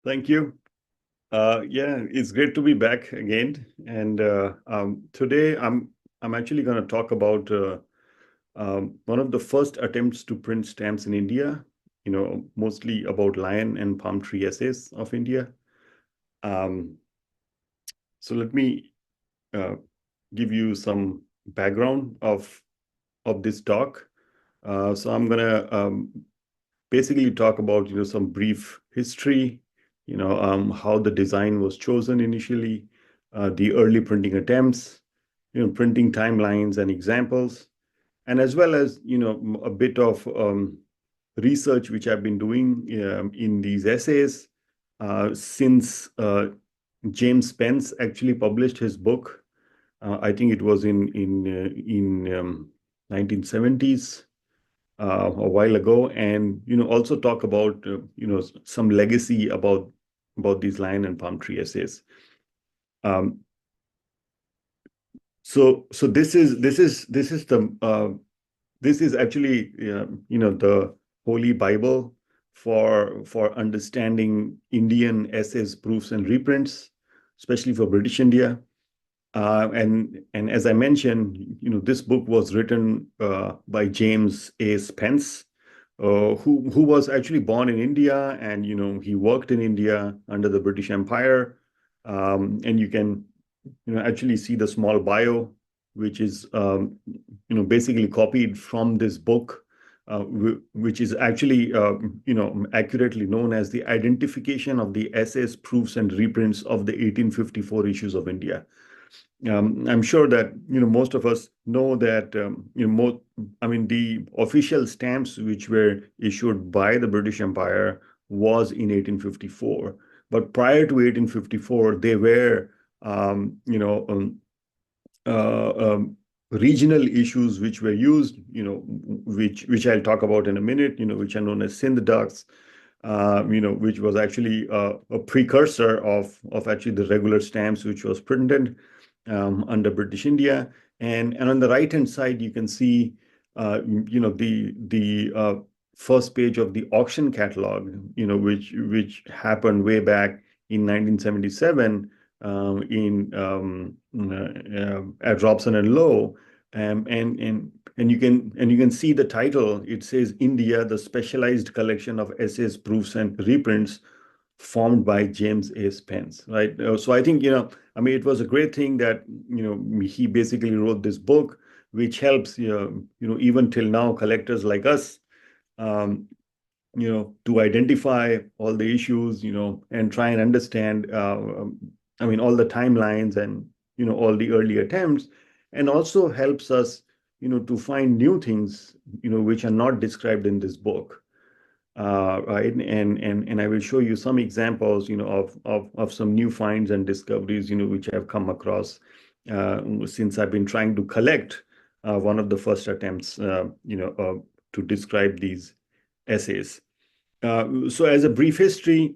Thank you. Yeah, it's great to be back again. And today I'm actually going to talk about one of the first attempts to print stamps in India. Mostly about lion and palm tree essays of India. Um, so let me uh, give you some background of this talk. So I'm gonna basically talk about some brief history, how the design was chosen initially, the early printing attempts, printing timelines and examples, and as well as a bit of research which I've been doing in these essays since James Spence actually published his book. I think it was in 1970s, a while ago, and also talk about some legacy about these lion and palm tree essays. Um, so this is actually the Holy Bible for understanding Indian essays, proofs, and reprints, especially for British India. And as I mentioned, this book was written by James A. Spence, who was actually born in India, and he worked in India under the British Empire. And you can actually see the small bio, which is basically copied from this book, which is actually accurately known as the Identification of the Essays, Proofs, and Reprints of the 1854 Issues of India. I'm sure that most of us know that the official stamps which were issued by the British Empire was in 1854, but prior to 1854 they were regional issues which were used, which I'll talk about in a minute, which are known as Sindh ducks, which was actually a precursor of actually the regular stamps which was printed under British India. And on the right-hand side, you can see, the first page of the auction catalog, which happened way back in 1977 at Robson and Lowe, and you can see the title. It says India, the specialized collection of essays, proofs, and reprints formed by James A. Spence, right? So I think, it was a great thing that, he basically wrote this book, which helps, even till now, collectors like us, um, to identify all the issues, and try and understand, all the timelines and, all the early attempts, and also helps us, to find new things, which are not described in this book. Right, and I will show you some examples, of some new finds and discoveries, which I've come across since I've been trying to collect one of the first attempts, to describe these essays. So, as a brief history,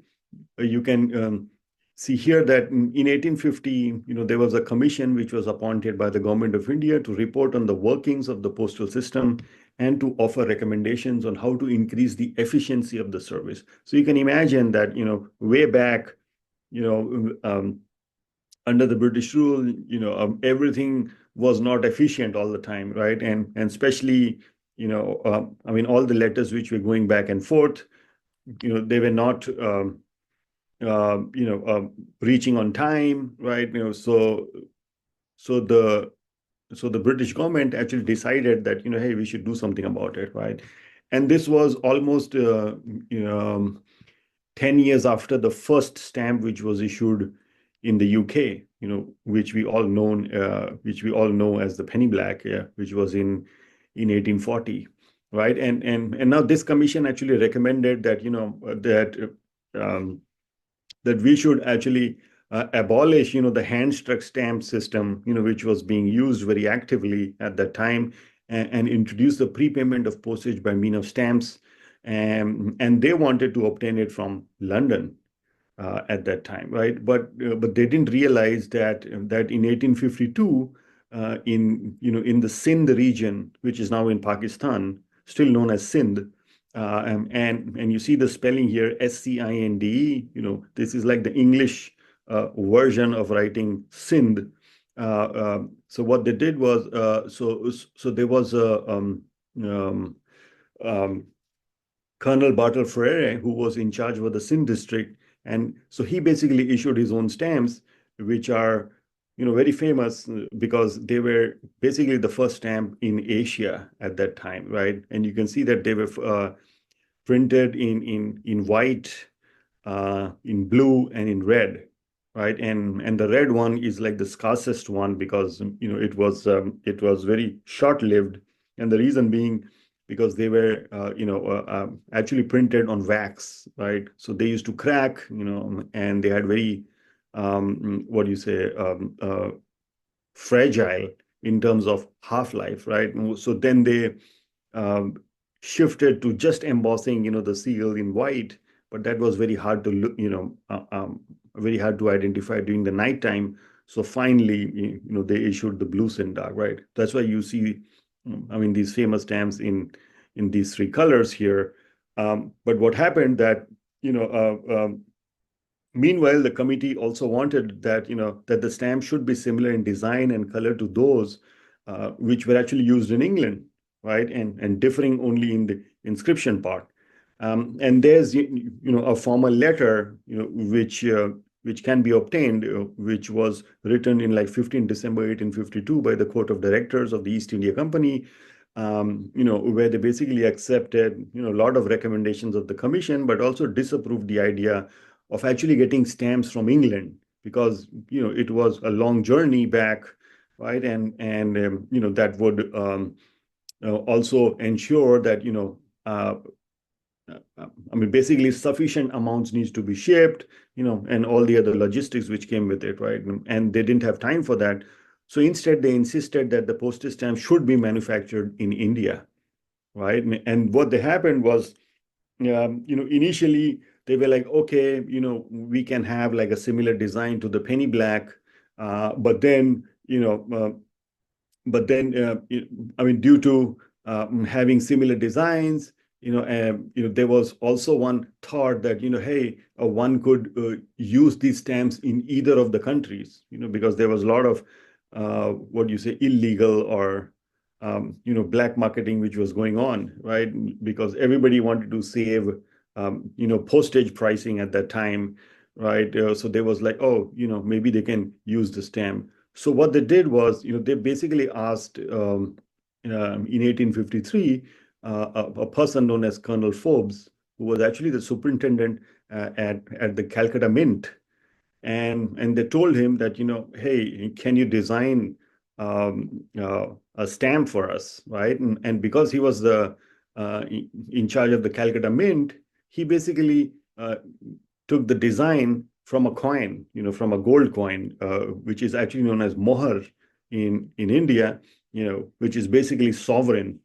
you can see here that in 1850, there was a commission which was appointed by the government of India to report on the workings of the postal system and to offer recommendations on how to increase the efficiency of the service. So you can imagine that, way back, you know, um, under the British rule, everything was not efficient all the time, right? And especially, all the letters which were going back and forth, they were not reaching on time, right? So the so the British government actually decided that, hey, we should do something about it, right? And this was almost 10 years after the first stamp which was issued in the UK, which we all know as the penny black, yeah, which was in 1840, right? And now this commission actually recommended that, um, that we should actually abolish, the hand-struck stamp system, which was being used very actively at that time, and introduce the prepayment of postage by means of stamps. And they wanted to obtain it from London at that time, right? But they didn't realize that in 1852, in the Sindh region, which is now in Pakistan, still known as Sindh, and you see the spelling here, SCIND. This is like the English version of writing Sind. So what they did was, so there was a um, um, Colonel Bartle Frere, who was in charge of the Sindh district. And so he basically issued his own stamps, which are, very famous because they were basically the first stamp in Asia at that time, right? And you can see that they were printed in white, in blue, and in red, right? And the red one is like the scarcest one because it was very short lived, and the reason being because they were actually printed on wax, right? So they used to crack, and they had very what do you say fragile in terms of half life, right? So then they um, shifted to just embossing, the seal in white, but that was very hard to look, very hard to identify during the nighttime. So finally, they issued the blue dark, right? That's why you see, I mean, these famous stamps in these three colors here. But what happened that, meanwhile, the committee also wanted that, that the stamp should be similar in design and color to those which were actually used in England, right? And differing only in the inscription part. And there's, a formal letter, which can be obtained, which was written in like 15 December 1852 by the Court of Directors of the East India Company, where they basically accepted, a lot of recommendations of the commission, but also disapproved the idea of actually getting stamps from England because it was a long journey back, right? And that would also ensure that I mean basically sufficient amounts needs to be shipped, and all the other logistics which came with it, right? And they didn't have time for that. So instead, they insisted that the postage stamp should be manufactured in India, right? And what they happened was initially they were like, okay, we can have like a similar design to the penny black, but then, I mean, due to having similar designs, there was also one thought that, hey, one could use these stamps in either of the countries, because there was a lot of what do you say, illegal or black marketing which was going on, right? Because everybody wanted to save, postage pricing at that time, right? So there was like, oh, maybe they can use the stamp. So what they did was, they basically asked in 1853 a person known as Colonel Forbes, who was actually the superintendent at the Calcutta Mint, and they told him that, hey, can you design a stamp for us, right? And because he was the in charge of the Calcutta Mint, he basically took the design from a coin, from a gold coin, which is actually known as mohar in India, which is basically sovereign,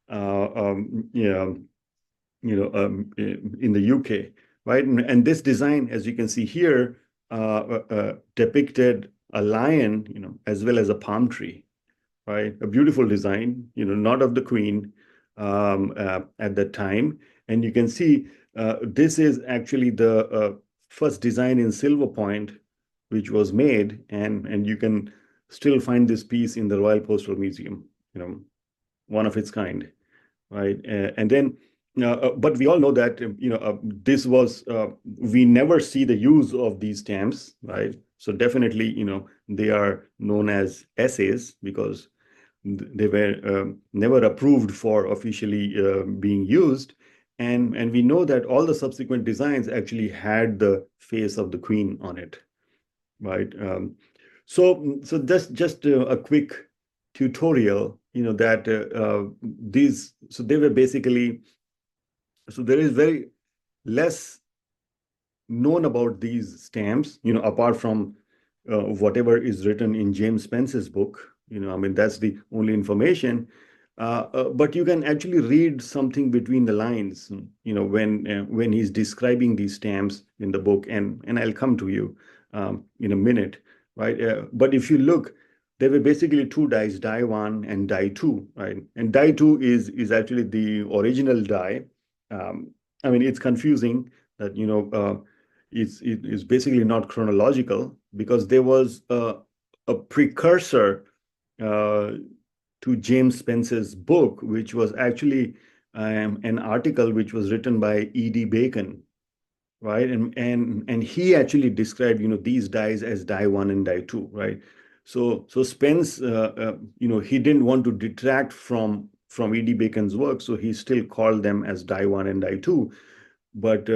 in the UK, right? And this design, as you can see here, depicted a lion, as well as a palm tree, right? A beautiful design, not of the queen at that time. And you can see this is actually the first design in silver point, which was made, and you can still find this piece in the Royal Postal Museum, one of its kind, right? And then, but we all know that this was we never see the use of these stamps, right? So definitely, they are known as essays because they were never approved for officially being used. And we know that all the subsequent designs actually had the face of the queen on it, right? So that's just a quick tutorial, that so they were basically, so there is very less known about these stamps, apart from whatever is written in James Spence's book. I mean, that's the only information. But you can actually read something between the lines, when he's describing these stamps in the book, and I'll come to you in a minute, right? But if you look, there were basically two dies, die one and die two, right? And die two is actually the original die, I mean, it's confusing that, it's basically not chronological because there was a precursor uh, to James Spence's book, which was actually an article which was written by E.D. Bacon, right? And he actually described, these dyes as dye one and dye two, right? So Spence, he didn't want to detract from E.D. Bacon's work, so he still called them as dye one and dye two. But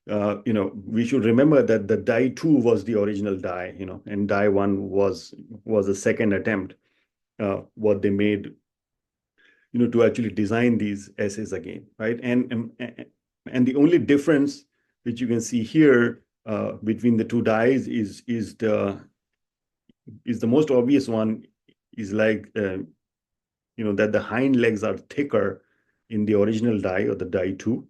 we should remember that the dye two was the original dye, and dye one was a second attempt, what they made, to actually design these essays again, right? And the only difference which you can see here between the two dyes is the most obvious one is like that the hind legs are thicker in the original dye or the dye two.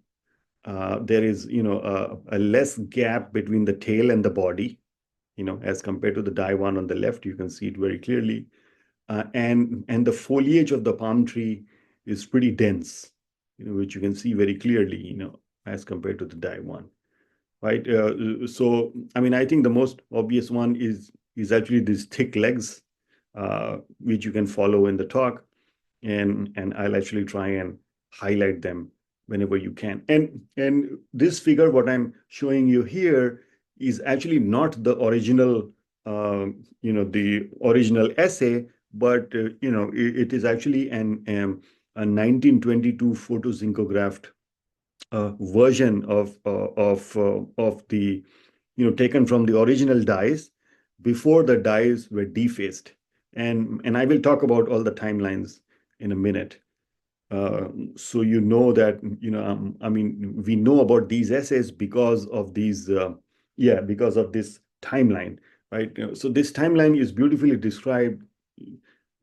There is a less gap between the tail and the body, as compared to the dye one on the left. You can see it very clearly. And the foliage of the palm tree is pretty dense, which you can see very clearly, as compared to the dye one, right? So, I mean, I think the most obvious one is actually these thick legs, which you can follow in the talk, and I'll actually try and highlight them whenever you can. And this figure, what I'm showing you here, is actually not the original, the original essay, but it is actually a 1922 photozincographed version of the taken from the original dyes before the dyes were defaced, and I will talk about all the timelines in a minute. So that I mean, we know about these essays because of because of this timeline, right? So this timeline is beautifully described,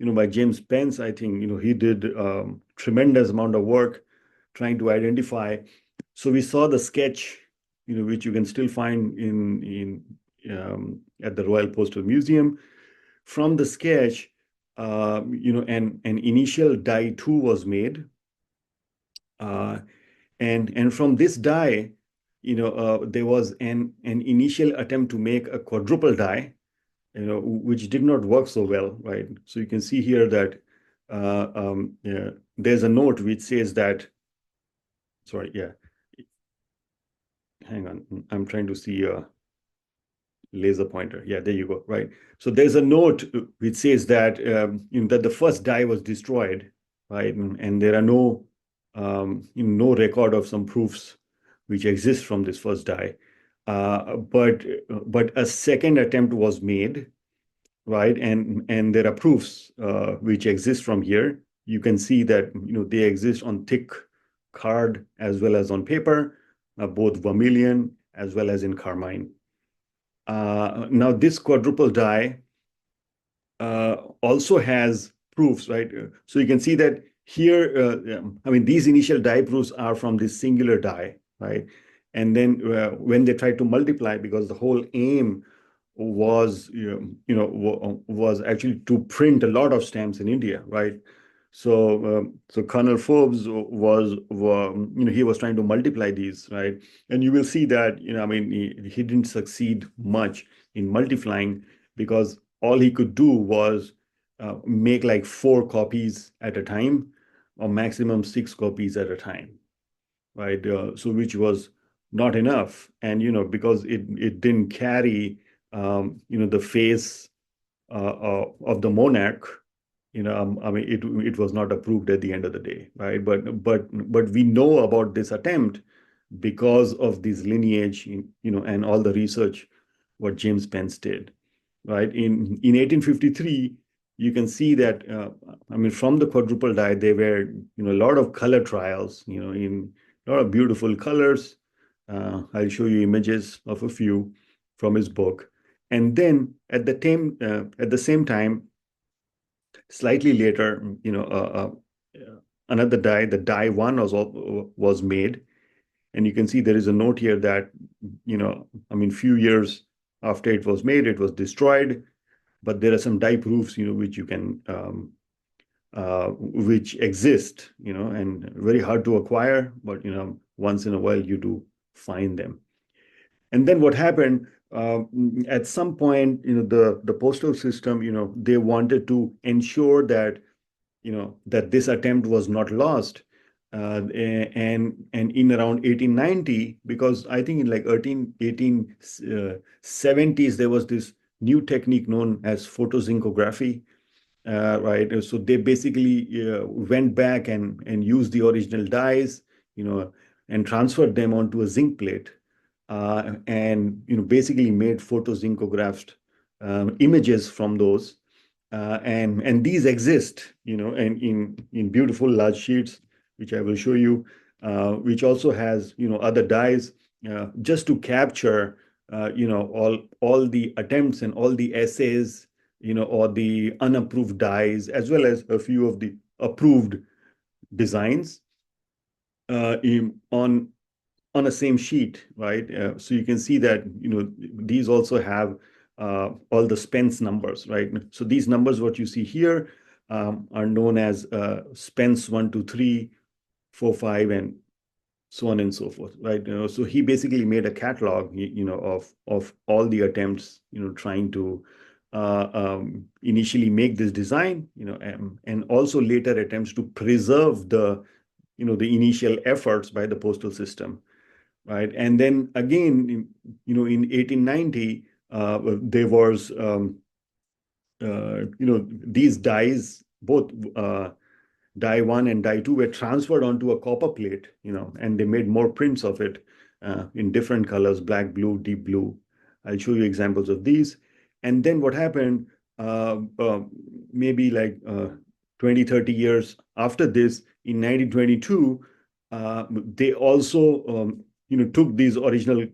by James Spence. I think he did tremendous amount of work trying to identify. So we saw the sketch, which you can still find in at the Royal Postal Museum. From the sketch, an initial dye two was made, and from this dye, there was an initial attempt to make a quadruple dye, which did not work so well, right? So you can see here that yeah, there's a note which says that. Sorry, yeah. Hang on, I'm trying to see a laser pointer. Yeah, there you go. Right. So there's a note which says that that the first dye was destroyed, right? And there are no record of some proofs which exist from this first dye. But a second attempt was made, right? And there are proofs which exist from here. You can see that they exist on thick card as well as on paper, both vermilion as well as in carmine. Now this quadruple dye also has proofs, right? So you can see that here, I mean, these initial dye proofs are from this singular dye, right? And then when they try to multiply, because the whole aim was, was actually to print a lot of stamps in India, right? So Colonel Forbes he was trying to multiply these, right? And you will see that, I mean, he didn't succeed much in multiplying because all he could do was make like 4 copies at a time, or maximum 6 copies at a time, right? So which was not enough, and because it didn't carry the face of the monarch. I mean, it was not approved at the end of the day, right? But we know about this attempt because of this lineage, and all the research what James Spence did, right? In 1853, you can see that I mean, from the quadruple dye, there were a lot of color trials, in a lot of beautiful colors. I'll show you images of a few from his book, and then at the same time, slightly later, another dye, the dye one was made, and you can see there is a note here that I mean, few years after it was made, it was destroyed, but there are some dye proofs, which you can which exist, and very hard to acquire, but once in a while you do find them. And then what happened, at some point, the postal system, they wanted to ensure that, that this attempt was not lost. And in around 1890, because I think in like 1870s, there was this new technique known as photozincography, right? So they basically went back and used the original dyes, and transferred them onto a zinc plate, and basically made photozincographed images from those, and these exist, and in beautiful large sheets, which I will show you, which also has other dyes, just to capture all the attempts and all the essays, or the unapproved dyes, as well as a few of the approved designs, on a same sheet, right? So you can see that these also have all the Spence numbers, right? So these numbers, what you see here, are known as Spence 1, 2, 3, 4, 5, and so on and so forth, right? So he basically made a catalog, of all the attempts, trying to initially make this design, and also later attempts to preserve the initial efforts by the postal system, right? And then again, in 1890, there was, these dyes, both dye 1 and dye 2 were transferred onto a copper plate, and they made more prints of it in different colors, black, blue, deep blue. I'll show you examples of these. And then what happened, maybe like 20, 30 years after this, in 1922, they also, took these original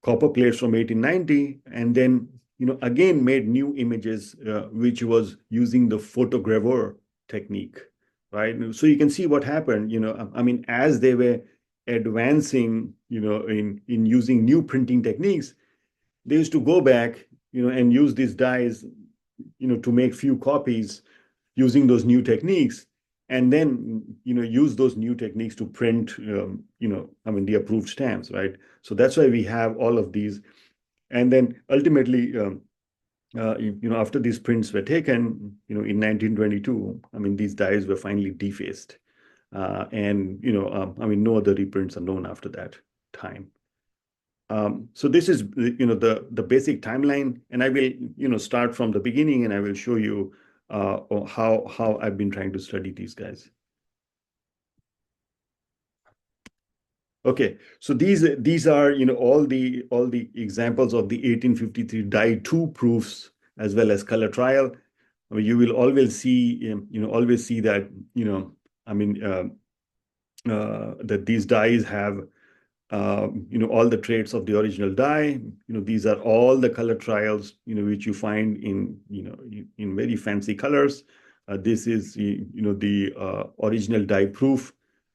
copper plates from 1890, and then again made new images, which was using the photogravure technique, right? So you can see what happened. I mean, as they were advancing, in using new printing techniques, they used to go back, and use these dyes, to make few copies using those new techniques, and then use those new techniques to print, I mean, the approved stamps, right? So that's why we have all of these. And then ultimately, after these prints were taken, in 1922, I mean, these dyes were finally defaced, and I mean, no other reprints are known after that time. So this is the basic timeline, and I will start from the beginning, and I will show you how I've been trying to study these guys. Okay, so these are all the examples of the 1853 dye 2 proofs, as well as color trial. I mean, you will always see that I mean that these dyes have all the traits of the original dye. These are all the color trials, which you find in very fancy colors. This is the original dye proof,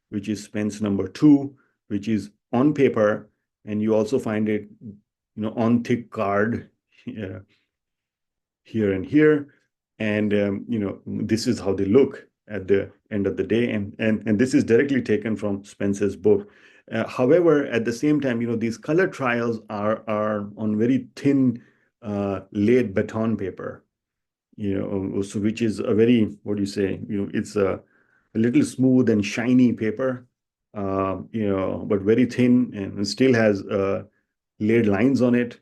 which is Spence number 2, which is on paper, and you also find it on thick card here and here. And this is how they look at the end of the day, and this is directly taken from Spence's book. However, at the same time, these color trials are on very thin laid baton paper, so which is a very, what do you say, it's a little smooth and shiny paper, but very thin, and it still has laid lines on it,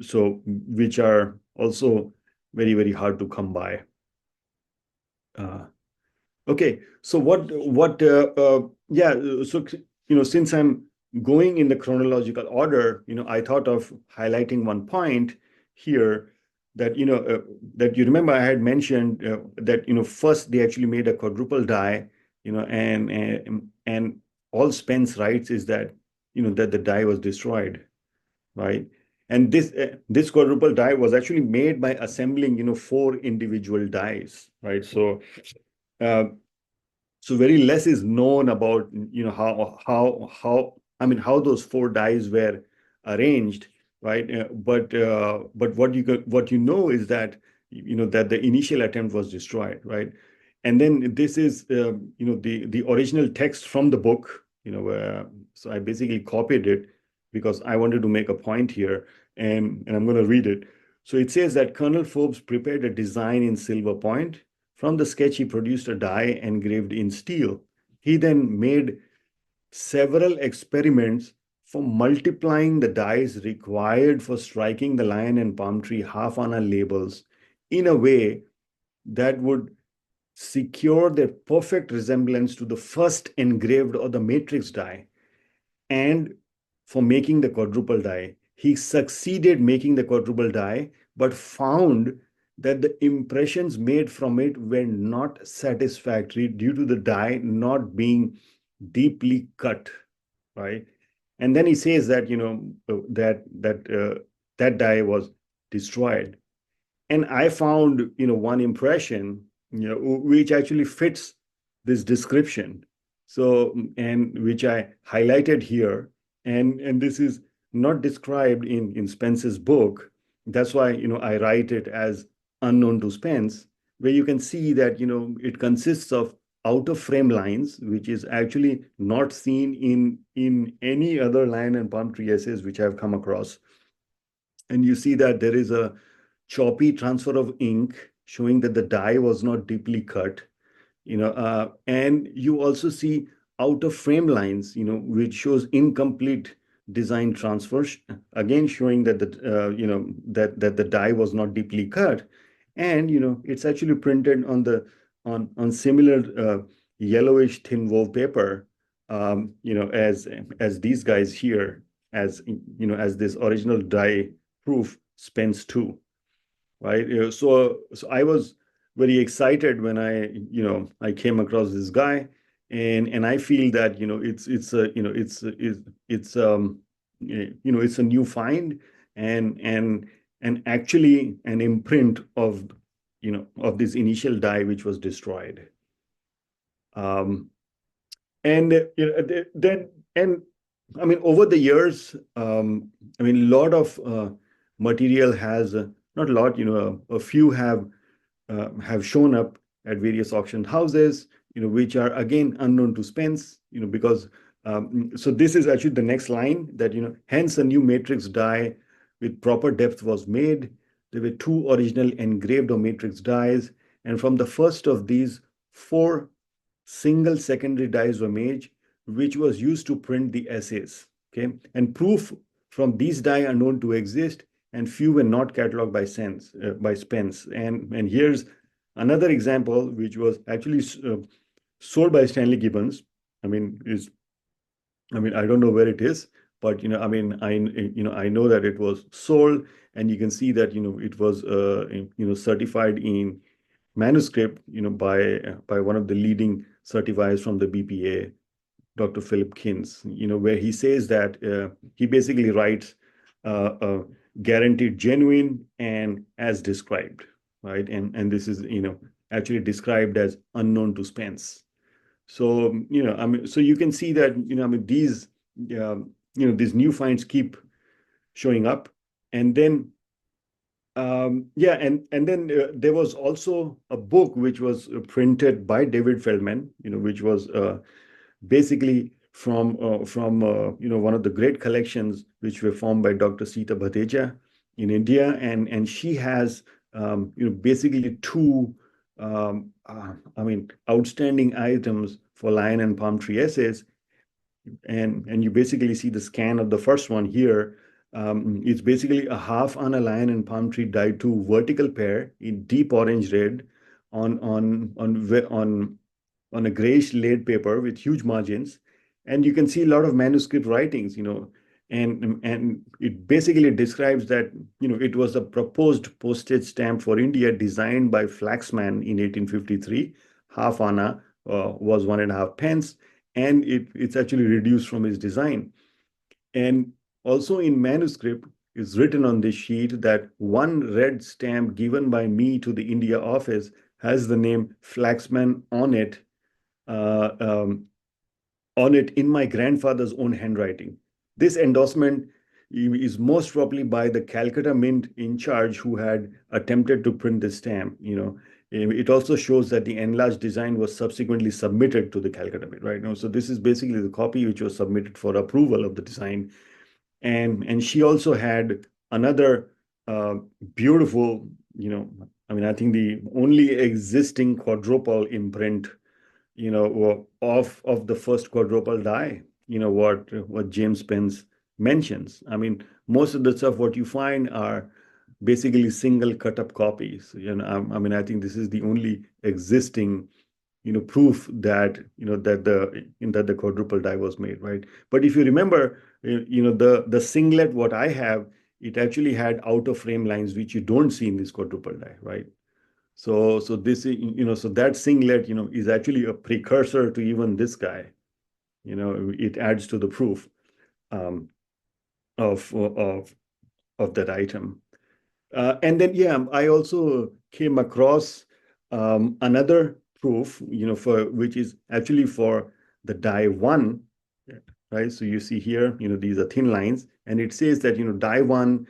so which are also very, very hard to come by. Okay, so yeah, so since I'm going in the chronological order, I thought of highlighting one point here, that that you remember I had mentioned that first they actually made a quadruple die, and all Spence writes is that that the die was destroyed, right? And this quadruple die was actually made by assembling 4 individual dies, right? So so very less is known about how I mean how those 4 dies were arranged, right? But what you know is that that the initial attempt was destroyed, right? And then this is the original text from the book. So I basically copied it because I wanted to make a point here, and I'm going to read it. So it says that Colonel Forbes prepared a design in silver point. From the sketch, he produced a die engraved in steel. He then made several experiments for multiplying the dies required for striking the lion and palm tree half-ana labels in a way that would secure their perfect resemblance to the first engraved or the matrix die. And for making the quadruple die, he succeeded making the quadruple die, but found that the impressions made from it were not satisfactory due to the die not being deeply cut, right? And then he says that that die was destroyed. And I found one impression which actually fits this description. So, and which I highlighted here, and this is not described in Spence's book. That's why I write it as unknown to Spence, where you can see that it consists of out of frame lines, which is actually not seen in any other lion and palm tree essays which I've come across. And you see that there is a choppy transfer of ink showing that the die was not deeply cut, and you also see out of frame lines, which shows incomplete design transfer, again showing that that the die was not deeply cut. And it's actually printed on similar yellowish thin wove paper, as these guys here, as this original die proof Spence 2, right? So I was very excited when I came across this guy, and I feel that it's a it's a new find, and actually an imprint of this initial die which was destroyed. And then and I mean, over the years, I mean, a lot of material has not a lot, a few have shown up at various auction houses, which are again unknown to Spence, because so this is actually the next line that hence a new matrix die with proper depth was made. There were two original engraved or matrix dies, and from the first of these, four single secondary dies were made, which was used to print the essays. Okay, and proof from these die are known to exist, and few were not cataloged by Spence. And here's another example, which was actually sold by Stanley Gibbons. I mean, I don't know where it is, but I know that it was sold, and you can see that it was certified in manuscript, by one of the leading certifiers from the BPA, Dr. Philip Kins, where he says that he basically writes guaranteed genuine and as described, right? And this is actually described as unknown to Spence. So I mean, so you can see that I mean these new finds keep showing up, and then yeah, and then there was also a book which was printed by David Feldman, which was basically from one of the great collections which were formed by Dr. Sita Bhadeja in India, and she has basically two I mean outstanding items for lion and palm tree essays, and you basically see the scan of the first one here. It's basically a half on a lion and palm tree dyed to vertical pair in deep orange red on a grayish laid paper with huge margins, and you can see a lot of manuscript writings, and it basically describes that it was a proposed postage stamp for India designed by Flaxman in 1853. Half anna was 1.5 pence, and it's actually reduced from his design. And also in manuscript is written on this sheet that one red stamp given by me to the India office has the name Flaxman uh, um, on it in my grandfather's own handwriting. This endorsement is most probably by the Calcutta Mint in charge, who had attempted to print the stamp, It also shows that the enlarged design was subsequently submitted to the Calcutta Mint, right? Now, so this is basically the copy which was submitted for approval of the design. And she also had another uh, beautiful, I think the only existing quadruple imprint, of the first quadruple die, what James Pence mentions. I mean, most of the stuff what you find are basically single cut up copies. I think this is the only existing proof that the quadruple die was made, right? But if you remember, the singlet what I have, it actually had out of frame lines which you don't see in this quadruple die, right? So this is, so that singlet, is actually a precursor to even this guy. It adds to the proof um, of that item. And then, yeah, I also came across another proof, for which is actually for the die one, right? So you see here, these are thin lines, and it says that, die one,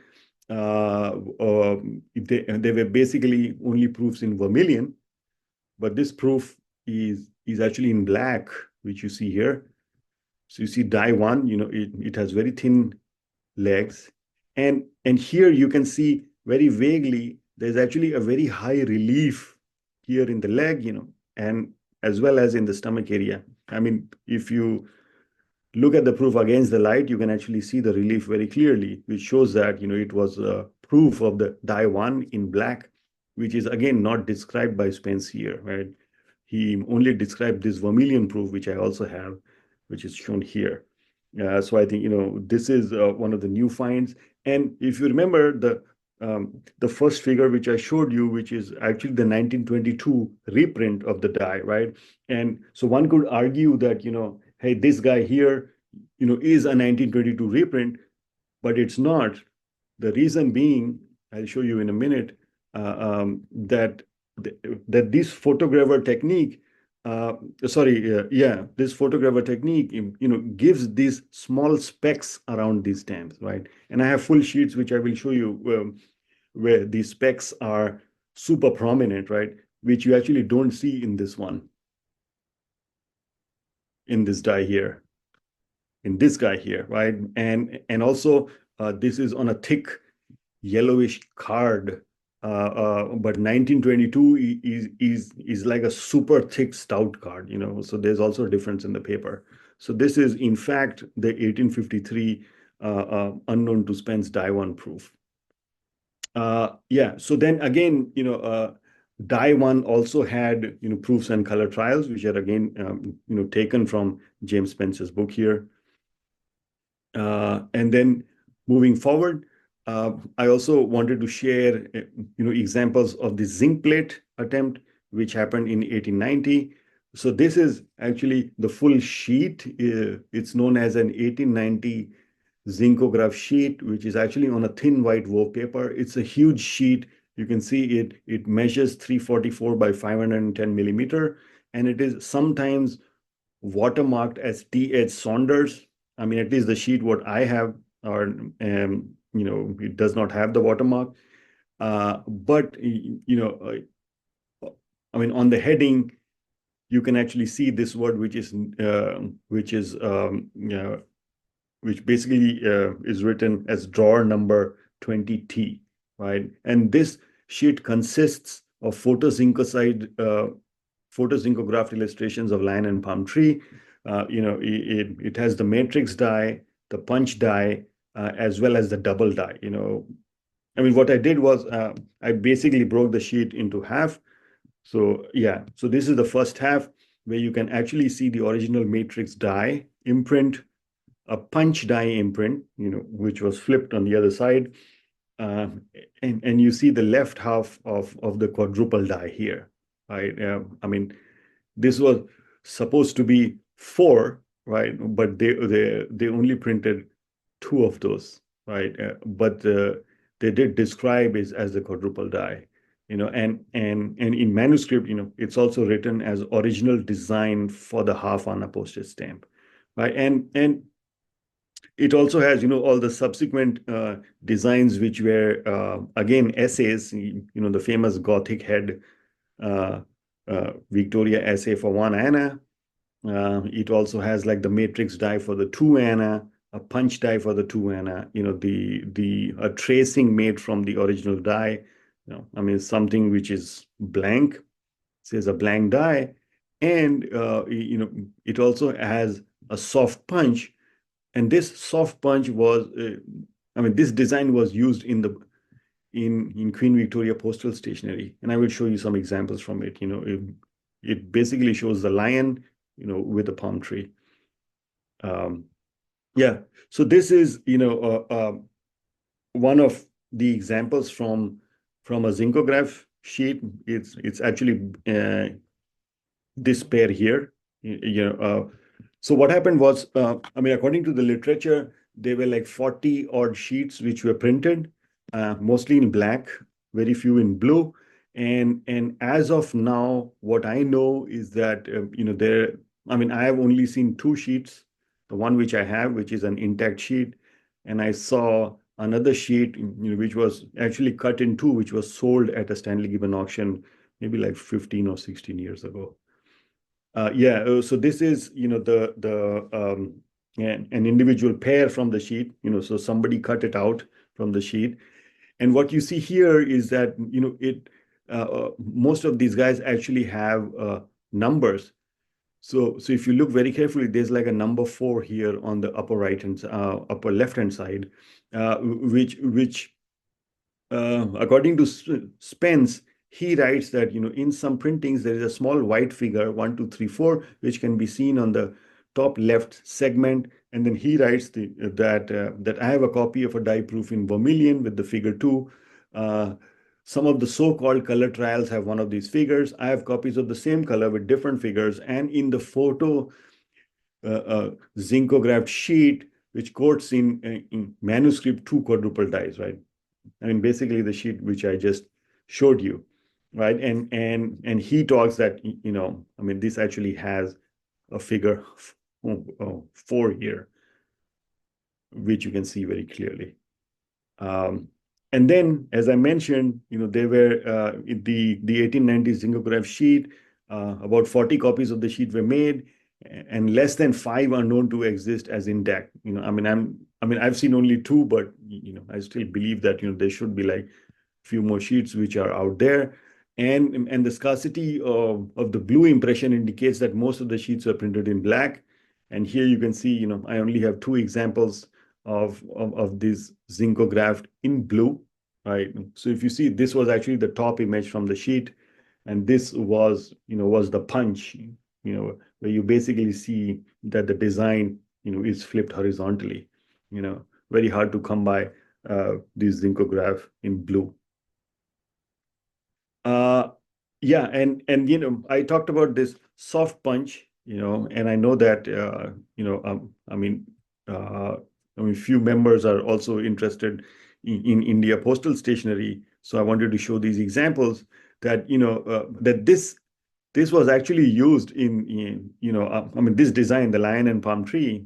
they were basically only proofs in vermilion, but this proof is actually in black, which you see here. So you see die one, it has very thin legs. And here you can see very vaguely, there's actually a very high relief here in the leg, and as well as in the stomach area. I mean, if you look at the proof against the light, you can actually see the relief very clearly, which shows that, it was a proof of the die one in black, which is again not described by Spence here, right? He only described this vermilion proof, which I also have, which is shown here. So I think, this is one of the new finds. And if you remember the first figure which I showed you, which is actually the 1922 reprint of the die, right? And so one could argue that, hey, this guy here, is a 1922 reprint, but it's not. The reason being, I'll show you in a minute, that this photogravure technique, this photogravure technique, gives these small specks around these stamps, right? And I have full sheets which I will show you where these specks are super prominent, right? Which you actually don't see in this one, in this die here, in this guy here, right? And also this is on a thick yellowish card. But 1922 is like a super thick stout card, so there's also a difference in the paper. So this is in fact the 1853 unknown to Spence die one proof. Yeah, so then again, die one also had, proofs and color trials, which are again, taken from James Spence's book here. And then moving forward, I also wanted to share, examples of the zinc plate attempt, which happened in 1890. So this is actually the full sheet. It's known as an 1890 zincograph sheet, which is actually on a thin white wove paper. It's a huge sheet. You can see it measures 344 by 510 millimeter, and it is sometimes watermarked as T.H. Saunders. I mean, at least the sheet what I have, or it does not have the watermark. But I mean, on the heading, you can actually see this word, which basically is written as drawer number 20T, right? And this sheet consists of photozincographed illustrations of lion and palm tree. It has the matrix die, the punch die, as well as the double die. I mean, what I did was I basically broke the sheet into half. So yeah, so this is the first half where you can actually see the original matrix die imprint, a punch die imprint, which was flipped on the other side. And you see the left half of the quadruple die here, right? I mean, this was supposed to be 4, right? But they only printed 2 of those, right? But they did describe it as the quadruple die, and in manuscript, it's also written as original design for the half on a postage stamp, right? And it also has, all the subsequent designs, which were again essays, the famous Gothic head Victoria assay for 1 anna. It also has like the matrix die for the 2 anna, a punch die for the 2 anna, the a tracing made from the original die. I mean, something which is blank, says a blank die, and it also has a soft punch, and this soft punch was, I mean, this design was used in Queen Victoria postal stationery, and I will show you some examples from it. It basically shows the lion, with a palm tree. Yeah, so this is one of the examples from a zincograph sheet. It's actually this pair here. So what happened was, I mean, according to the literature, there were like 40 odd sheets which were printed, mostly in black, very few in blue. And as of now, what I know is that, I mean, I have only seen 2 sheets. The one which I have, which is an intact sheet, and I saw another sheet, which was actually cut in two, which was sold at a Stanley Gibbon auction, maybe like 15 or 16 years ago. So this is, an individual pair from the sheet, so somebody cut it out from the sheet. And what you see here is that, most of these guys actually have numbers. So if you look very carefully, there's like a number 4 here on the upper upper left-hand side, which according to Spence, he writes that, in some printings, there is a small white figure, 1, 2, 3, 4, which can be seen on the top left segment. And then he writes that I have a copy of a die proof in vermilion with the figure 2. Some of the so-called color trials have one of these figures. I have copies of the same color with different figures. And in the photo zincographed sheet, which quotes in manuscript 2 quadruple dies, right? I mean, basically the sheet which I just showed you, right? And he talks that, I mean, this actually has a figure 4 here, which you can see very clearly. And then, as I mentioned, there were the 1890s zincograph sheet. About 40 copies of the sheet were made, and less than 5 are known to exist as intact. I mean, I've seen only 2, but I still believe that there should be like a few more sheets which are out there. And the scarcity of the blue impression indicates that most of the sheets are printed in black. And here you can see, I only have 2 examples of this zincographed in blue, right? So if you see, this was actually the top image from the sheet, and this was the punch, where you basically see that the design, is flipped horizontally. Very hard to come by this zincograph in blue. Yeah, and I talked about this soft punch, and I know that few members are also interested in India postal stationery. So I wanted to show these examples that that this was actually used in I mean, this design, the lion and palm tree,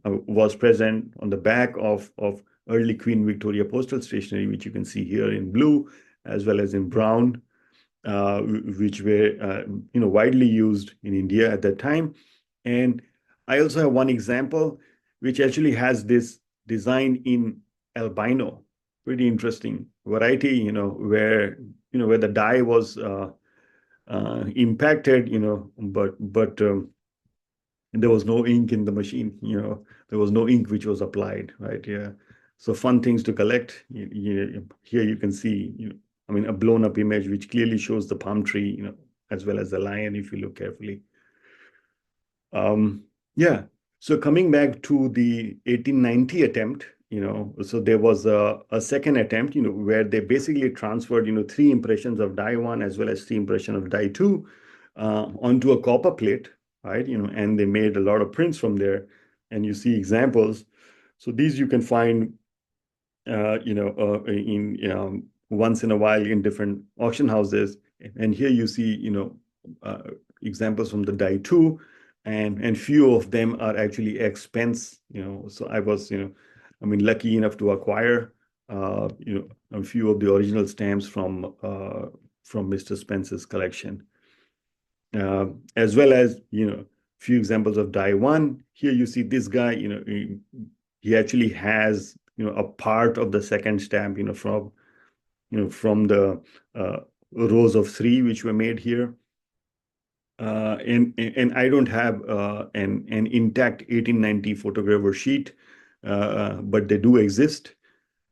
was present on the back of early Queen Victoria postal stationery, which you can see here in blue as well as in brown, which were widely used in India at that time. And I also have one example which actually has this design in albino, pretty interesting variety, where the die was impacted, but there was no ink in the machine, there was no ink which was applied, right? Yeah. So fun things to collect. Here you can see, I mean, a blown up image which clearly shows the palm tree, as well as the lion, if you look carefully. Yeah. So coming back to the 1890 attempt, so there was a second attempt, where they basically transferred, 3 impressions of die 1 as well as 3 impression of die 2 onto a copper plate, right? And they made a lot of prints from there, and you see examples. So these you can find, in once in a while in different auction houses. And here you see, examples from the die 2, and few of them are actually expense. So I was, I mean, lucky enough to acquire, a few of the original stamps from from Mr. Spence's collection. As well as, few examples of die one. Here you see this guy, he actually has, a part of the second stamp, from the rows of three which were made here. And I don't have an intact 1890 photogravure sheet, but they do exist,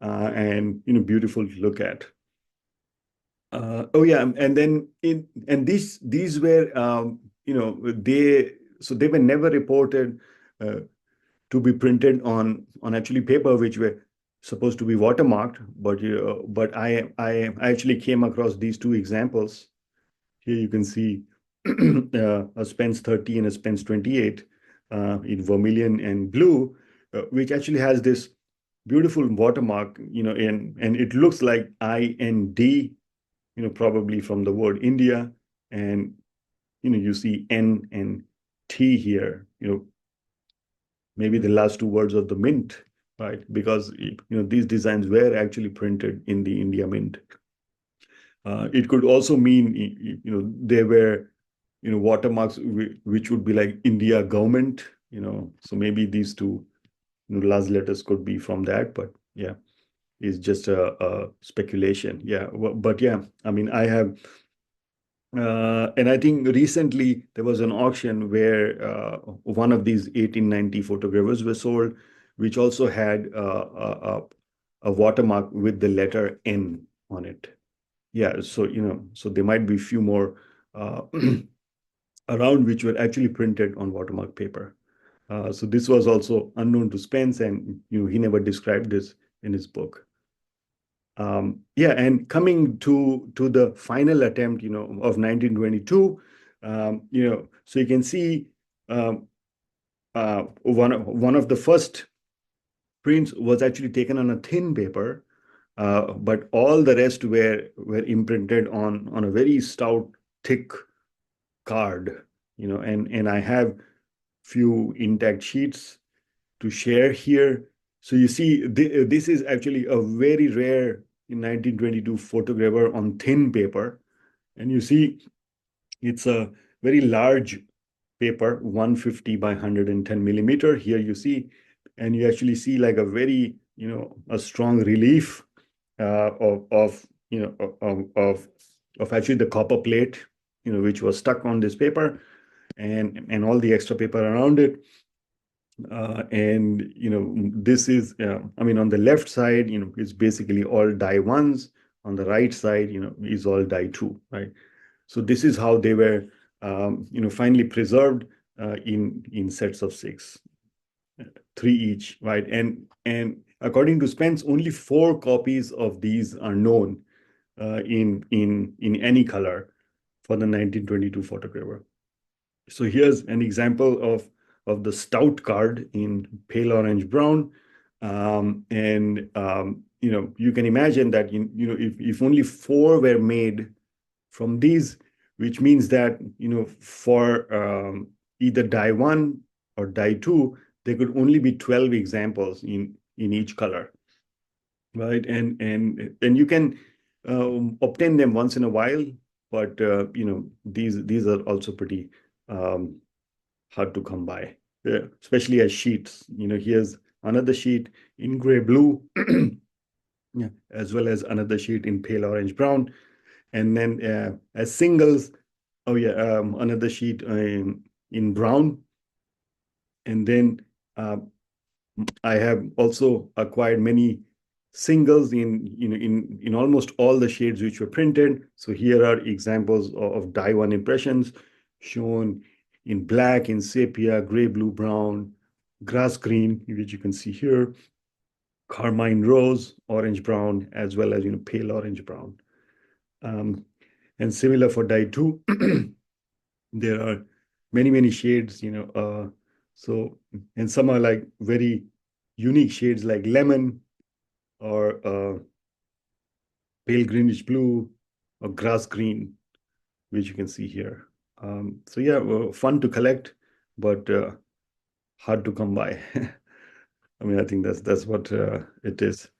and beautiful to look at. Oh yeah, and then these were they were never reported to be printed on actually paper which were supposed to be watermarked, but I actually came across these two examples. Here you can see a Spence 30 and a Spence 28 in vermilion and blue, which actually has this beautiful watermark, and it looks like IND, probably from the word India, and you see N and T here, maybe the last two words of the mint, right? Because these designs were actually printed in the India Mint. It could also mean there were watermarks which would be like India government, so maybe these two last letters could be from that, but yeah, it's just a speculation. Yeah, but yeah, I mean, I have and I think recently there was an auction where one of these 1890 photographers were sold, which also had a watermark with the letter N on it. Yeah, so so there might be a few more around which were actually printed on watermark paper. So this was also unknown to Spence, and he never described this in his book. Yeah, and coming to the final attempt, of 1922, so you can see one of the first prints was actually taken on a thin paper, but all the rest were imprinted on a very stout, thick card, and I have few intact sheets to share here. So you see, this is actually a very rare in 1922 photogravure on thin paper. And you see, it's a very large paper, 150 by 110 millimeter. Here you see, and you actually see like a very, a strong relief of actually the copper plate, which was stuck on this paper, and all the extra paper around it. And this is I mean, on the left side, it's basically all die ones. On the right side, is all die two, right? So this is how they were finally preserved in sets of six, three each, right? And according to Spence, only 4 copies of these are known in any color for the 1922 photogravure. So here's an example of the stout card in pale orange brown. And you can imagine that if only 4 were made from these, which means that for either die 1 or die 2, there could only be 12 examples in each color, right? And you can obtain them once in a while, but these are also pretty hard to come by, especially as sheets. Here's another sheet in gray blue, yeah, as well as another sheet in pale orange brown, and then as singles, oh yeah, another sheet in brown, and then I have also acquired many singles in almost all the shades which were printed. So here are examples of die one impressions shown in black, in sepia, gray, blue, brown, grass green, which you can see here, carmine rose, orange brown, as well as pale orange brown. And similar for die two, there are many shades, so, and some are like very unique shades like lemon or pale greenish blue or grass green, which you can see here. So yeah, fun to collect, but hard to come by. I mean, I think that's what it is.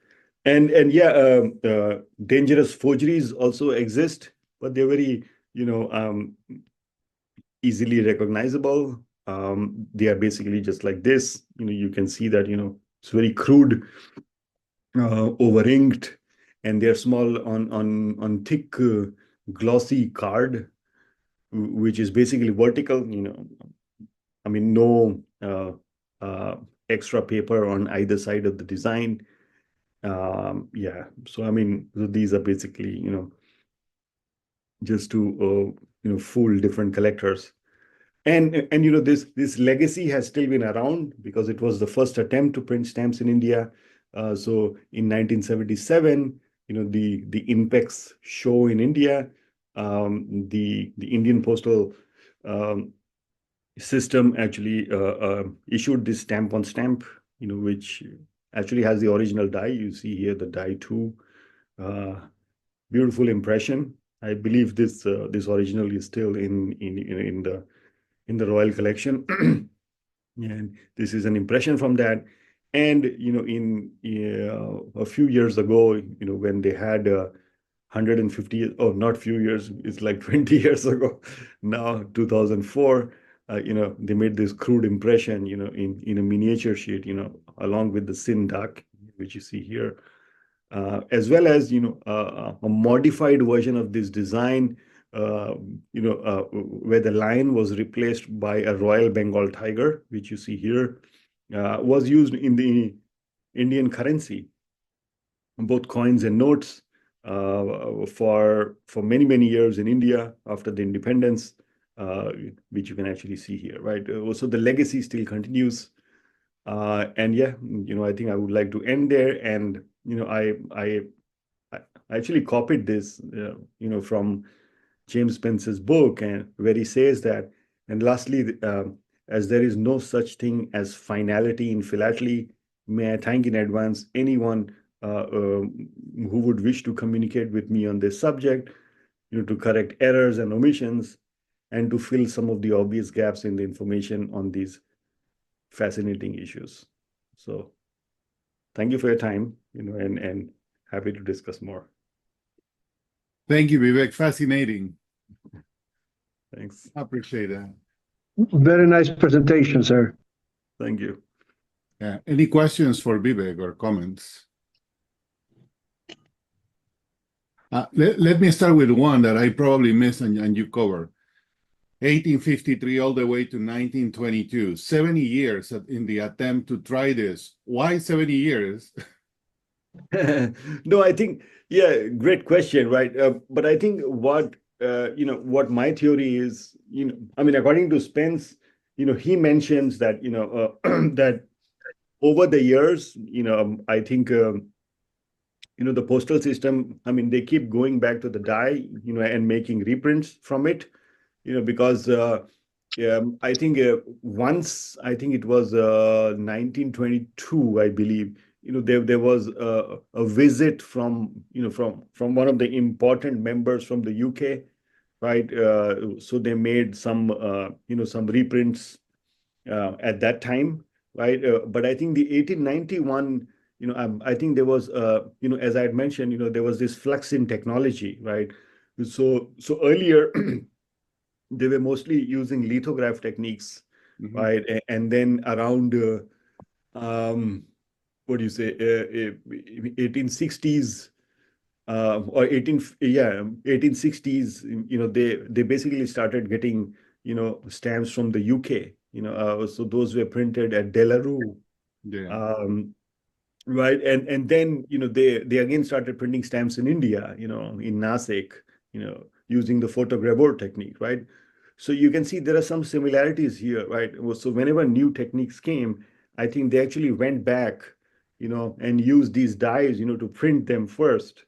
And yeah, dangerous forgeries also exist. but they're very, easily recognizable. They are basically just like this. You can see that, it's very crude, over inked, and they're small on thick, glossy card, which is basically vertical. I mean, no extra paper on either side of the design. Yeah, so I mean, so these are basically, just to fool different collectors. And this legacy has still been around because it was the first attempt to print stamps in India. So in 1977, the Impex show in India, the Indian postal um, system actually issued this stamp on stamp, which actually has the original die. You see here the die too. Beautiful impression. I believe this original is still in the Royal Collection. And this is an impression from that. And in a few years ago, when they had 150, oh, not few years, it's like 20 years ago now, 2004, they made this crude impression, in a miniature sheet, along with the sin duck, which you see here, as well as a modified version of this design, where the lion was replaced by a Royal Bengal tiger, which you see here, was used in the Indian currency, both coins and notes, for many years in India after the independence, which you can actually see here, right? So the legacy still continues. And yeah, I think I would like to end there. And I actually copied this, from James Spence's book, and where he says that, and lastly, as there is no such thing as finality in philately, may I thank in advance anyone who would wish to communicate with me on this subject, to correct errors and omissions, and to fill some of the obvious gaps in the information on these fascinating issues. So thank you for your time, and happy to discuss more. Thank you, Vivek. Fascinating. Thanks. I appreciate that. Very nice presentation, sir. Thank you. Yeah. Any questions for Vivek or comments? Let me start with one that I probably missed and you covered. 1853 all the way to 1922, 70 years in the attempt to try this. Why 70 years? No, I think, yeah, great question, right? But I think what my theory is, I mean, according to Spence, he mentions that, that over the years, I think, the postal system, I mean, they keep going back to the die, and making reprints from it, because I think once, I think it was 1922, I believe, there was a visit from, from one of the important members from the UK, right? So they made some, some reprints at that time, right? But I think the 1891, I think there was, as I had mentioned, there was this flux in technology, right? So earlier, they were mostly using lithograph techniques, right? And then around, what do you say, 1860s, or 1860s, they basically started getting, stamps from the UK, so those were printed at Delarue. Yeah. Right. And then, they again started printing stamps in India, in Nasik, using the photogravure technique, right? So you can see there are some similarities here, right? So whenever new techniques came, I think they actually went back, and used these dyes, to print them first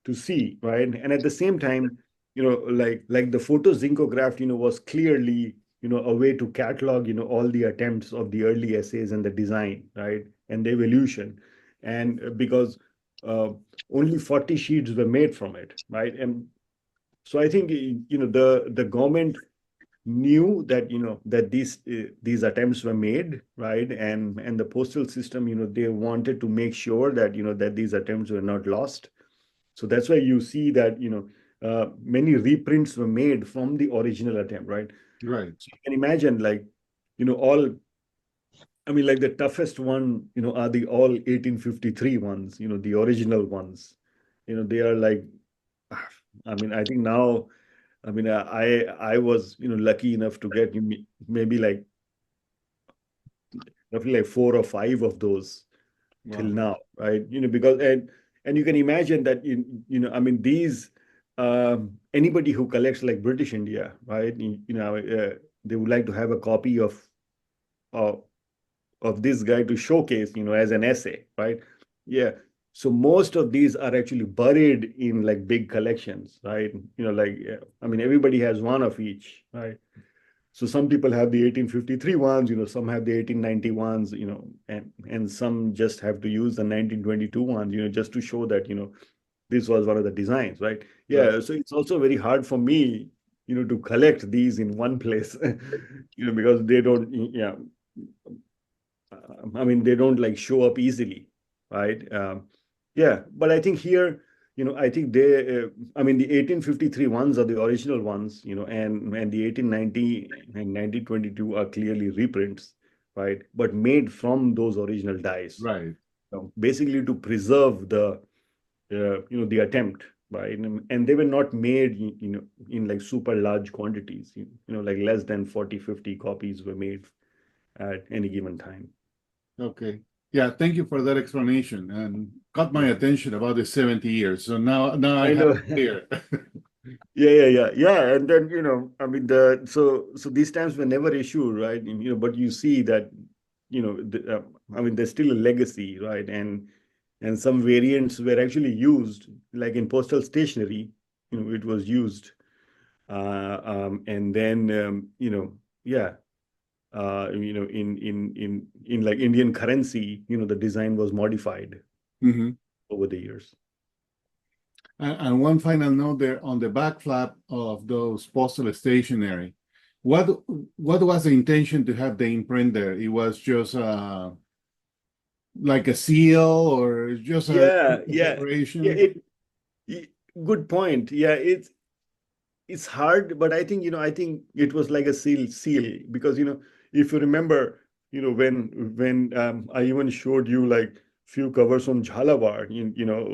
to see, right? And at the same time, like the photozincograph, was clearly, a way to catalog, all the attempts of the early essays and the design, right? And the evolution. And because only 40 sheets were made from it, right? And so I think, the government knew that, that these attempts were made, right? And the postal system, they wanted to make sure that, that these attempts were not lost. So that's why you see that, many reprints were made from the original attempt, right? Right. So you can imagine, like, all, I mean, like the toughest one, are the all 1853 ones, the original ones. They are like, I mean, I think now, I mean, I was, lucky enough to get maybe like roughly like 4 or 5 of those till Wow. now, right? Because and you can imagine that I mean these anybody who collects like British India, right? They would like to have a copy uh, of this guy to showcase, as an essay, right? Yeah. So most of these are actually buried in like big collections, right? Like I mean everybody has one of each, right? So some people have the 1853 ones, some have the 1890 ones, and some just have to use the 1922 ones, just to show that, this was one of the designs, right? Right. Yeah. So it's also very hard for me, to collect these in one place, because they don't, yeah, I mean, they don't like show up easily, right? Yeah, but I think here, I think I mean, the 1853 ones are the original ones, and the 1890 and 1922 are clearly reprints, right? But made from those original dies, Right. basically to preserve the attempt, right? And they were not made, in like super large quantities, like less than 40, 50 copies were made at any given time. Okay. Yeah, thank you for that explanation and caught my attention about the 70 years. So now I I have know. it clear. Yeah. And then, I mean, so these stamps were never issued, right? And, but you see that, I mean, there's still a legacy, right? And some variants were actually used, like in postal stationery, it was used. And then, yeah, in like Indian currency, the design was modified Mhm. over the years. And one final note there on the back flap of those postal stationery. What was the intention to have the imprint there? It was just like a seal or just a Yeah. decoration? Good point. Yeah, it's hard, but I think it was like a seal because if you remember, when I even showed you like few covers on Jhalawar,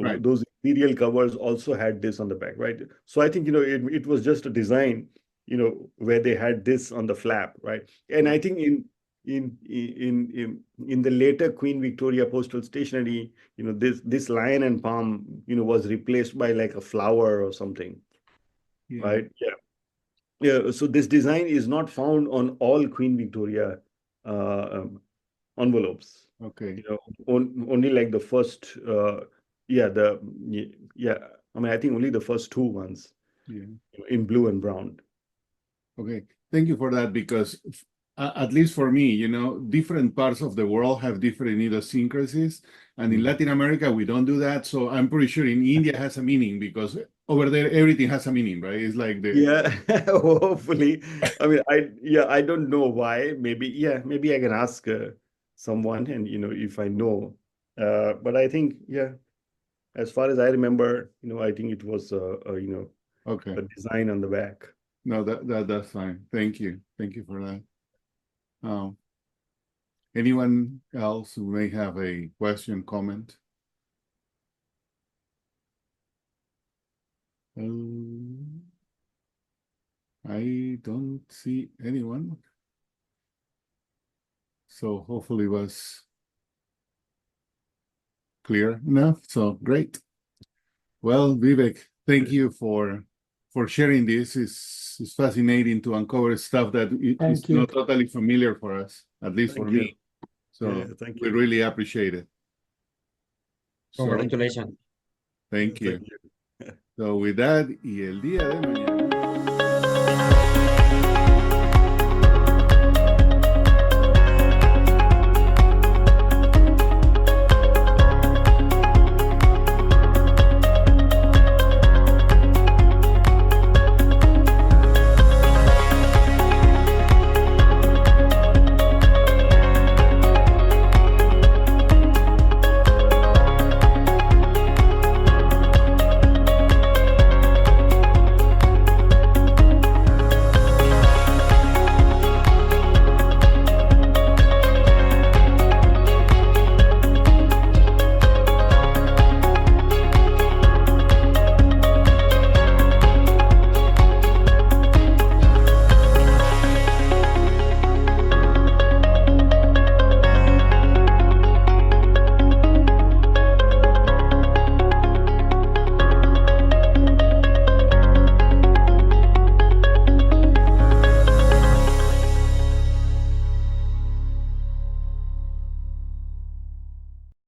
Right. those imperial covers also had this on the back, right? So I think it was just a design, where they had this on the flap, right? And I think in the later Queen Victoria postal stationery, this lion and palm, was replaced by like a flower or something, Yeah. right? Yeah. So this design is not found on all Queen Victoria envelopes. Okay. Only like the first, yeah, yeah. I mean, I think only the first 2 ones, Yeah. in blue and brown. Okay, thank you for that because at least for me, different parts of the world have different idiosyncrasies, and in Latin America we don't do that. So I'm pretty sure in India has a meaning because over there everything has a meaning, right? It's like Yeah, hopefully. I mean, I don't know why. Maybe I can ask someone, and if I know. But I think, yeah, as far as I remember, I think it was okay. a design on the back. No, that's fine. Thank you for that. Anyone else who may have a question, comment? I don't see anyone. So hopefully it was clear enough. So great. Well, Vivek, thank you for sharing this. It's fascinating to uncover stuff that is Thank you. not totally familiar for us, at least for Thank you. me. So Thank we you. really appreciate it. So Congratulations. thank you. Thank you. So with that, y el día de mañana.